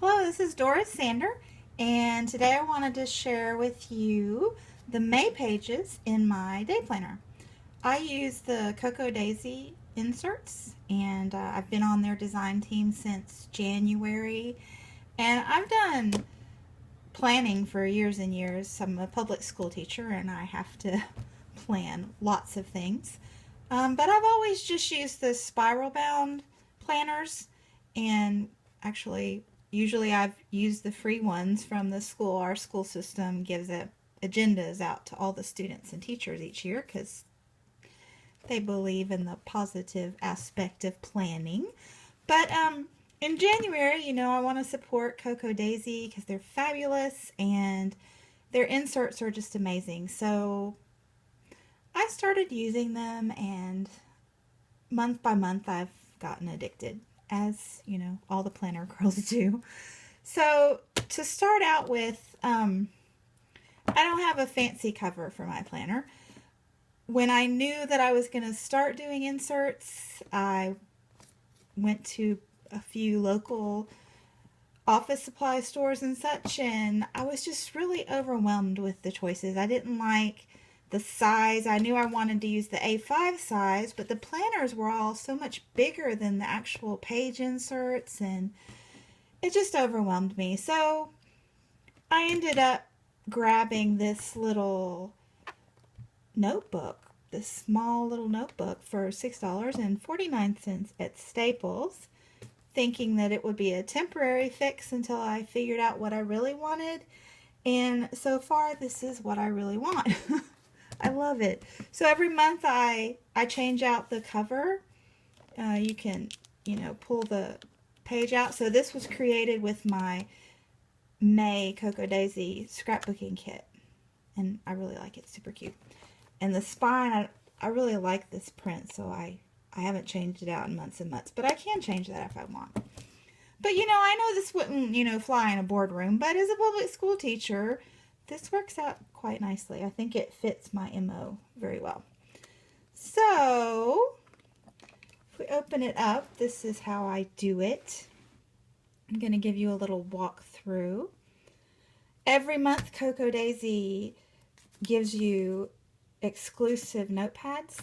Hello, this is Doris Sander, and today I wanted to share with you the May pages in my day planner. I use the Cocoa Daisy inserts, and I've been on their design team since January, and I've done planning for years and years. I'm a public school teacher, and I have to plan lots of things. But I've always just used the spiral bound planners, and actually usually I've used the free ones from the school. Our school system gives agendas out to all the students and teachers each year because they believe in the positive aspect of planning. But in January, I want to support Cocoa Daisy because they're fabulous and their inserts are just amazing. So I started using them, and month by month I've gotten addicted, as all the planner girls do. So to start out with, I don't have a fancy cover for my planner. When I knew that I was going to start doing inserts, I went to a few local office supply stores and such, and I was just really overwhelmed with the choices. I didn't like the size. I knew I wanted to use the A5 size, but the planners were all so much bigger than the actual page inserts, and it just overwhelmed me. So I ended up grabbing this little notebook, this small little notebook for $6.49 at Staples, thinking that it would be a temporary fix until I figured out what I really wanted. And so far, this is what I really want. I love it. So every month I change out the cover. You can, pull the page out. So this was created with my May Cocoa Daisy scrapbooking kit. And I really like it. Super cute. And the spine, I really like this print, so I haven't changed it out in months and months. But I can change that if I want. But, I know this wouldn't, fly in a boardroom. But as a public school teacher, this works out quite nicely. I think it fits my MO very well. So, if we open it up, this is how I do it. I'm going to give you a little walkthrough. Every month, Cocoa Daisy gives you exclusive notepads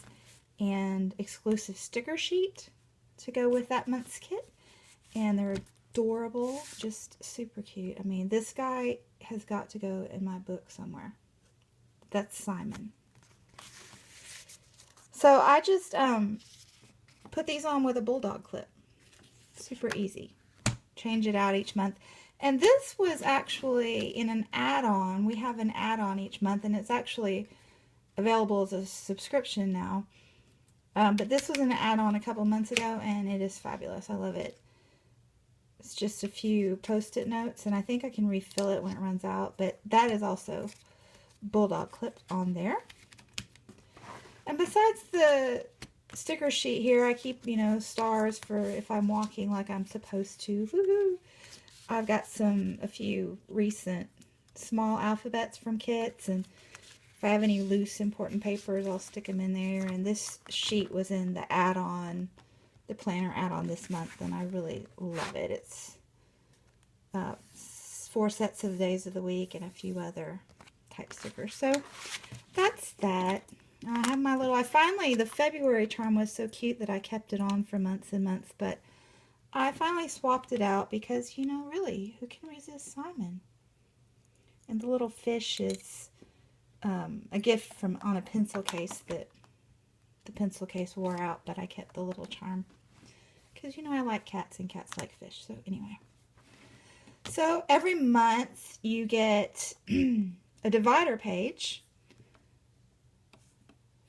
and exclusive sticker sheet to go with that month's kit. And they're adorable, just super cute. I mean, this guy has got to go in my book somewhere. That's Simon. So I just put these on with a bulldog clip. Super easy. Change it out each month. And this was actually in an add-on. We have an add-on each month, and it's actually available as a subscription now. But this was an add-on a couple months ago, and it is fabulous. I love it. It's just a few post-it notes, and I think I can refill it when it runs out, but that is also bulldog clip on there. And besides the sticker sheet here, I keep, stars for if I'm walking like I'm supposed to. Woohoo! I've got a few recent small alphabets from kits, and if I have any loose important papers, I'll stick them in there. And this sheet was in the add-on, the planner add-on this month, and I really love it. It's 4 sets of the days of the week and a few other type stickers. So that's that. I have my little, the February charm was so cute that I kept it on for months and months, but I finally swapped it out because, really, who can resist Simon? And the little fish is a gift from on a pencil case that the pencil case wore out, but I kept the little charm because I like cats and cats like fish. So anyway, so every month you get a divider page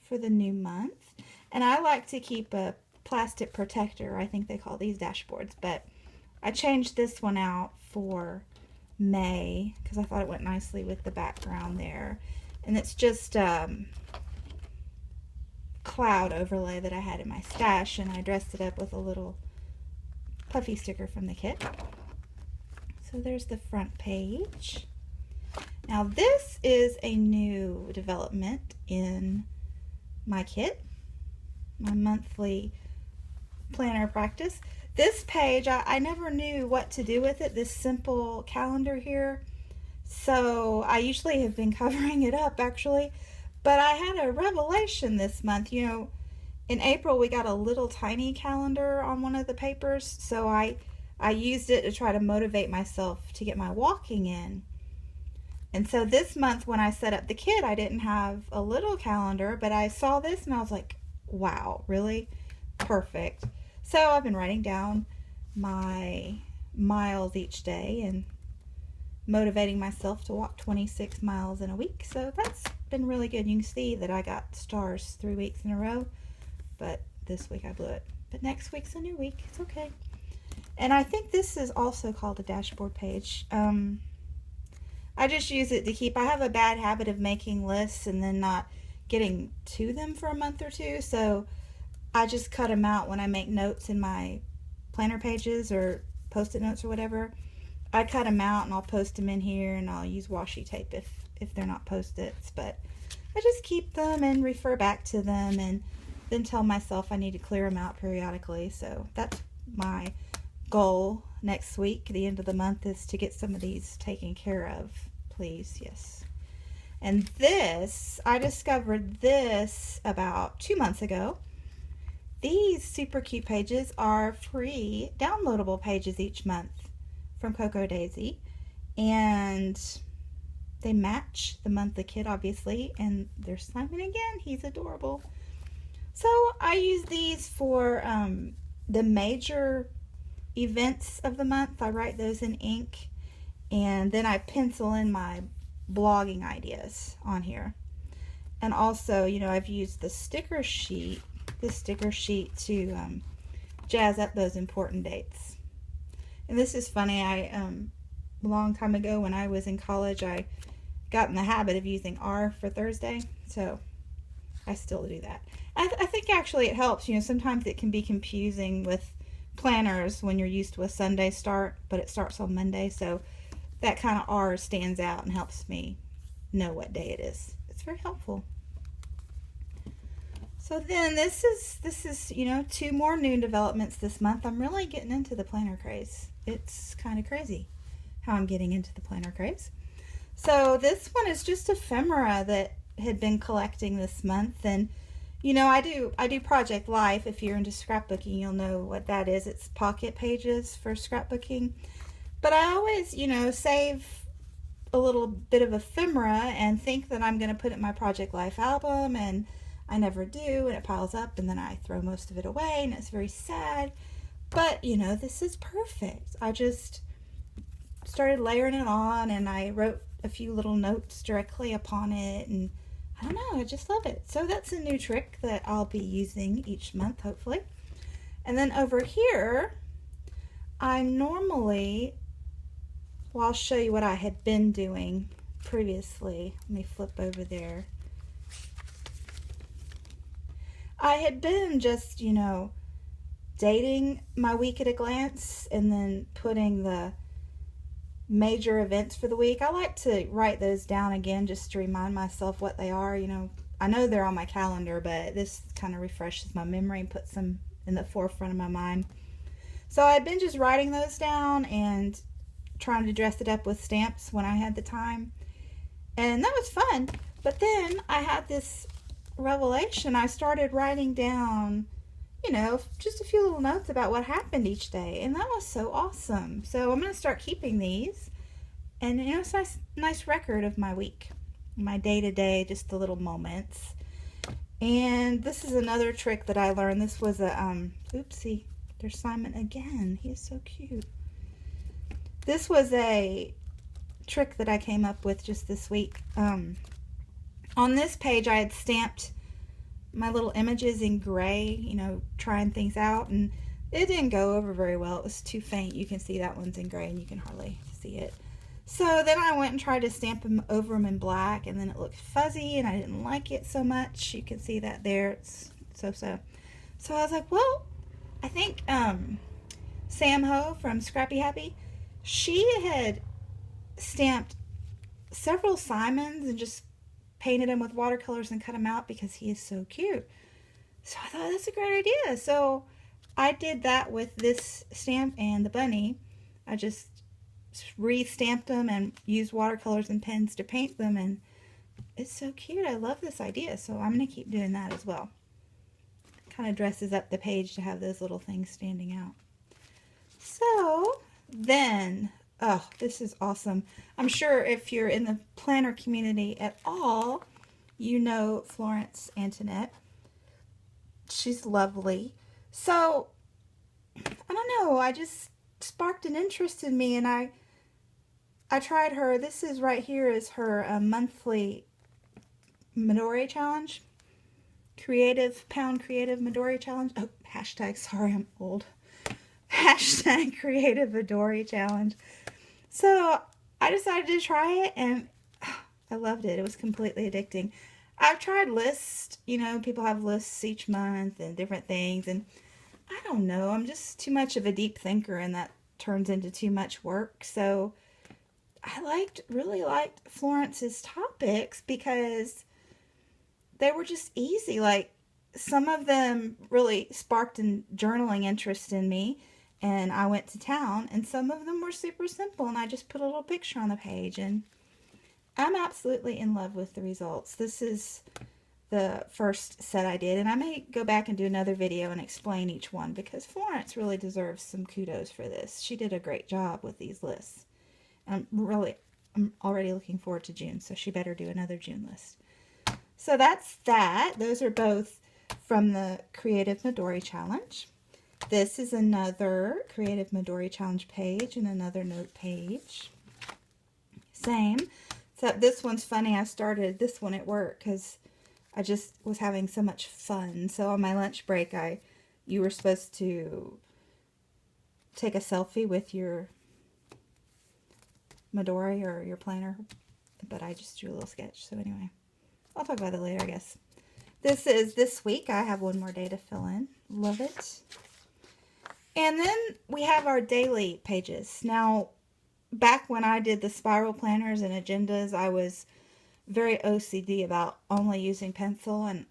for the new month, and I like to keep a plastic protector. I think they call these dashboards, but I changed this one out for May because I thought it went nicely with the background there. And it's just cloud overlay that I had in my stash, and I dressed it up with a little puffy sticker from the kit. So there's the front page. Now this is a new development in my kit, my monthly planner practice. This page, I never knew what to do with it, this simple calendar here. So I usually have been covering it up actually. But I had a revelation this month. You know, in April we got a little tiny calendar on one of the papers. So I used it to try to motivate myself to get my walking in. And so this month when I set up the kit, I didn't have a little calendar, but I saw this and I was like, wow, really? Perfect. So I've been writing down my miles each day and motivating myself to walk 26 miles in a week. So that's been really good. You can see that I got stars 3 weeks in a row, but this week I blew it. But next week's a new week. It's okay. And I think this is also called a dashboard page. I just use it to keep, I have a bad habit of making lists and then not getting to them for a month or two. So I just cut them out when I make notes in my planner pages or post-it notes or whatever. I cut them out and I'll post them in here, and I'll use washi tape if they're not post-its. But I just keep them and refer back to them and then tell myself I need to clear them out periodically. So that's my goal next week, the end of the month, is to get some of these taken care of, please. Yes. And this, I discovered this about 2 months ago. These super cute pages are free downloadable pages each month from Cocoa Daisy, and they match the monthly kit obviously, and there's Simon again, he's adorable. So I use these for the major events of the month. I write those in ink, and then I pencil in my blogging ideas on here. And also, you know, I've used the sticker sheet, this sticker sheet, to jazz up those important dates. And this is funny, a long time ago when I was in college, I got in the habit of using R for Thursday, so I still do that. I think actually it helps. You know, sometimes it can be confusing with planners when you're used to a Sunday start, but it starts on Monday, so that kind of R stands out and helps me know what day it is. It's very helpful. So then this is, you know, 2 more new developments this month. I'm really getting into the planner craze. It's kind of crazy how I'm getting into the planner craze. So this one is just ephemera that had been collecting this month. And you know, I do Project Life. If you're into scrapbooking, you'll know what that is. It's pocket pages for scrapbooking. But I always, you know, save a little bit of ephemera and think that I'm going to put it in my Project Life album, and I never do, and it piles up, and then I throw most of it away, and it's very sad. But, you know, this is perfect. I just started layering it on, and I wrote a few little notes directly upon it, and I don't know, I just love it. So that's a new trick that I'll be using each month, hopefully. And then over here, I normally, well, I'll show you what I had been doing previously. Let me flip over there. I had been just, you know, dating my week at a glance and then putting the major events for the week. I like to write those down again just to remind myself what they are. You know, I know they're on my calendar, but this kind of refreshes my memory and puts them in the forefront of my mind. So I'd been just writing those down and trying to dress it up with stamps when I had the time, and that was fun. But then I had this revelation. I started writing down, you know, just a few little notes about what happened each day, and that was so awesome. So I'm going to start keeping these, and you know, it's a nice record of my week, my day-to-day, just the little moments. And this is another trick that I learned. This was a oopsie, there's Simon again, he is so cute. This was a trick that I came up with just this week. On this page I had stamped my little images in gray, you know, trying things out, and it didn't go over very well. It was too faint. You can see that one's in gray and you can hardly see it. So then I went and tried to stamp them over them in black, and then it looked fuzzy and I didn't like it so much. You can see that there. It's so-so. So I was like, well, I think Sam Ho from Scrappy Happy, she had stamped several Simons and just painted him with watercolors and cut him out because he is so cute. So I thought that's a great idea. So I did that with this stamp and the bunny. I just re-stamped them and used watercolors and pens to paint them, and it's so cute. I love this idea, so I'm going to keep doing that as well. Kind of dresses up the page to have those little things standing out. So then, oh, this is awesome. I'm sure if you're in the planner community at all, you know Florence Antoinette. She's lovely. So, I don't know, I just sparked an interest in me, and I tried her. This is right here is her monthly Midori challenge. Pound creative Midori challenge. Oh, hashtag, sorry, I'm old. Hashtag creative Midori challenge. So I decided to try it, and I loved it. It was completely addicting. I've tried lists, you know, people have lists each month and different things, and I don't know, I'm just too much of a deep thinker, and that turns into too much work. So I really liked Florence's topics because they were just easy. Like, some of them really sparked a journaling interest in me, and I went to town, and some of them were super simple, and I just put a little picture on the page, and I'm absolutely in love with the results. This is the first set I did, and I may go back and do another video and explain each one, because Florence really deserves some kudos for this. She did a great job with these lists. I'm already looking forward to June, so she better do another June list. So that's that. Those are both from the Creative Midori Challenge. This is another Creative Midori Challenge page and another note page. Same, except this one's funny. I started this one at work because I just was having so much fun. So on my lunch break, you were supposed to take a selfie with your Midori or your planner, but I just drew a little sketch. So anyway, I'll talk about it later, I guess. This is this week. I have one more day to fill in. Love it. And then we have our daily pages. Now, back when I did the spiral planners and agendas, I was very OCD about only using pencil, and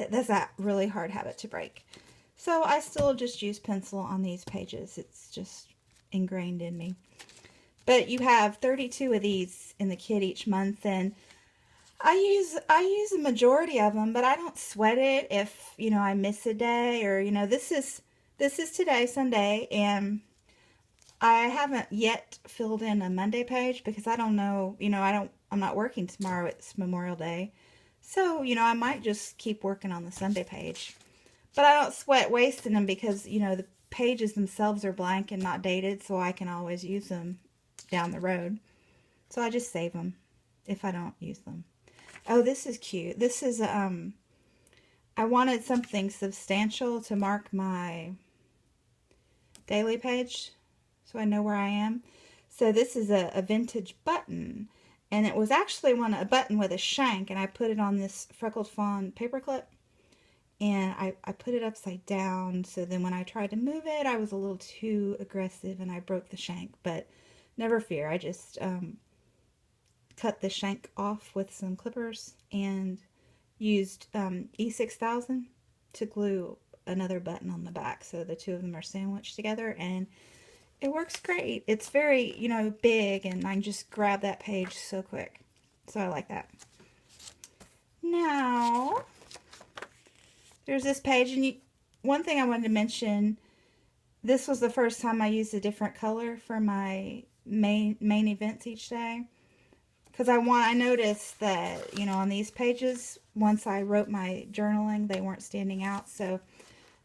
that's a really hard habit to break. So I still just use pencil on these pages. It's just ingrained in me. But you have 32 of these in the kit each month, and I use a majority of them, but I don't sweat it if, you know, I miss a day, or, you know, this is today, Sunday, and I haven't yet filled in a Monday page because I don't know, you know, I'm not working tomorrow. It's Memorial Day. So, you know, I might just keep working on the Sunday page. But I don't sweat wasting them because, you know, the pages themselves are blank and not dated, so I can always use them down the road. So I just save them if I don't use them. Oh, this is cute. This is, I wanted something substantial to mark my daily page so I know where I am. So this is a vintage button, and it was actually a button with a shank, and I put it on this Freckled Fawn paper clip, and I put it upside down, so then when I tried to move it, I was a little too aggressive and I broke the shank. But never fear, I just cut the shank off with some clippers and used E6000 to glue another button on the back, so the two of them are sandwiched together, and it works great. It's very, you know, big, and I can just grab that page so quick. So I like that. Now, there's this page, and one thing I wanted to mention, this was the first time I used a different color for my main events each day. Because I noticed that, you know, on these pages, once I wrote my journaling, they weren't standing out. So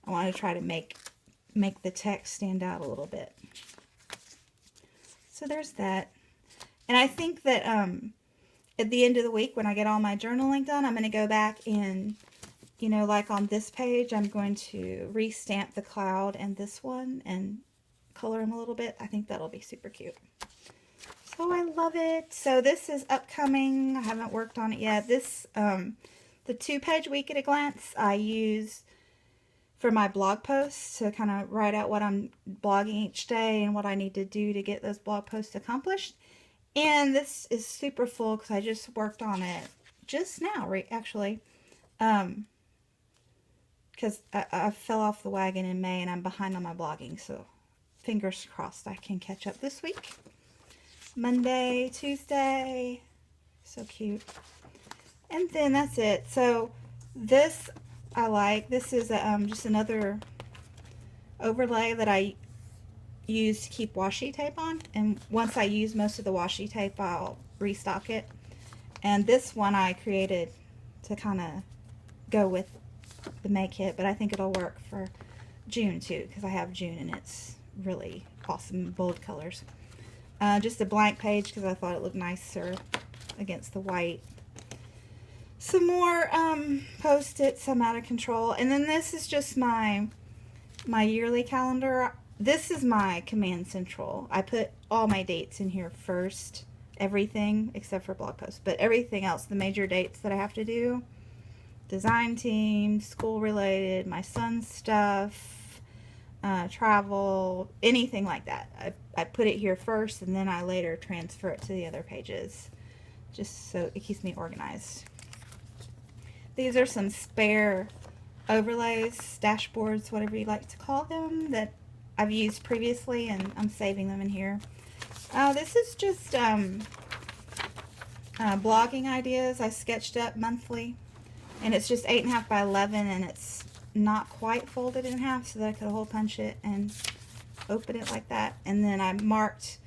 I wanted to try to make the text stand out a little bit. So there's that. And I think that at the end of the week, when I get all my journaling done, I'm going to go back and, you know, like on this page, I'm going to re-stamp the cloud and this one and color them a little bit. I think that'll be super cute. So I love it. So this is upcoming. I haven't worked on it yet. This, the 2-page week at a glance, I use for my blog posts to kind of write out what I'm blogging each day and what I need to do to get those blog posts accomplished. And this is super full because I just worked on it just now, actually. because I fell off the wagon in May and I'm behind on my blogging, so fingers crossed I can catch up this week. Monday, Tuesday, so cute. And then that's it. So this I like. This is just another overlay that I use to keep washi tape on, and once I use most of the washi tape I'll restock it. And this one I created to kind of go with the May kit, but I think it'll work for June too, because I have June and it's really awesome bold colors. Just a blank page because I thought it looked nicer against the white. Some more Post-its. I'm out of control. And then this is just my yearly calendar. This is my Command Central. I put all my dates in here first. Everything except for blog posts. But everything else, the major dates that I have to do. Design team, school related, my son's stuff, travel, anything like that. I put it here first and then I later transfer it to the other pages. Just so it keeps me organized. These are some spare overlays, dashboards, whatever you like to call them, that I've used previously, and I'm saving them in here. This is just blogging ideas I sketched up monthly, and it's just 8.5 by 11, and it's not quite folded in half so that I could hole punch it and open it like that. And then I marked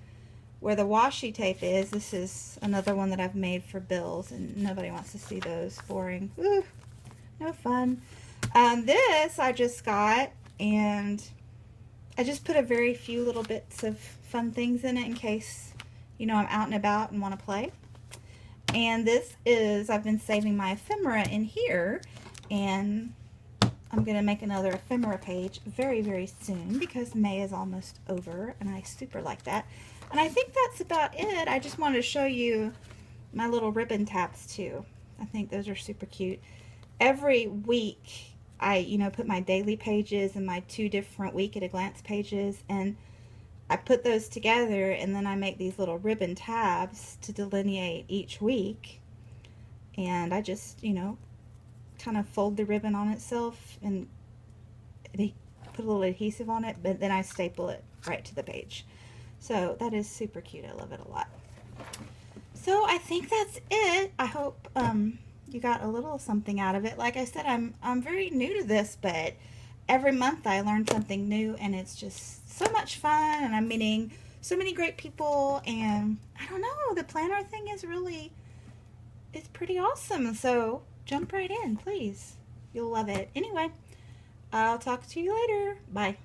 where the washi tape is. This is another one that I've made for bills, and nobody wants to see those. Boring. Ooh, no fun. This I just got, and I just put a very few little bits of fun things in it in case, you know, I'm out and about and want to play. And this is, I've been saving my ephemera in here, and I'm going to make another ephemera page very, very soon because May is almost over, and I super like that. And I think that's about it. I just wanted to show you my little ribbon tabs too. I think those are super cute. Every week I, you know, put my daily pages and my 2 different week at a glance pages, and I put those together, and then I make these little ribbon tabs to delineate each week. And I just, you know, kind of fold the ribbon on itself and put a little adhesive on it, but then I staple it right to the page. So that is super cute. I love it a lot. So I think that's it. I hope you got a little something out of it. Like I said, I'm very new to this, but every month I learn something new, and it's just so much fun, and I'm meeting so many great people, and I don't know, the planner thing is really, it's pretty awesome. So jump right in, please. You'll love it. Anyway, I'll talk to you later. Bye.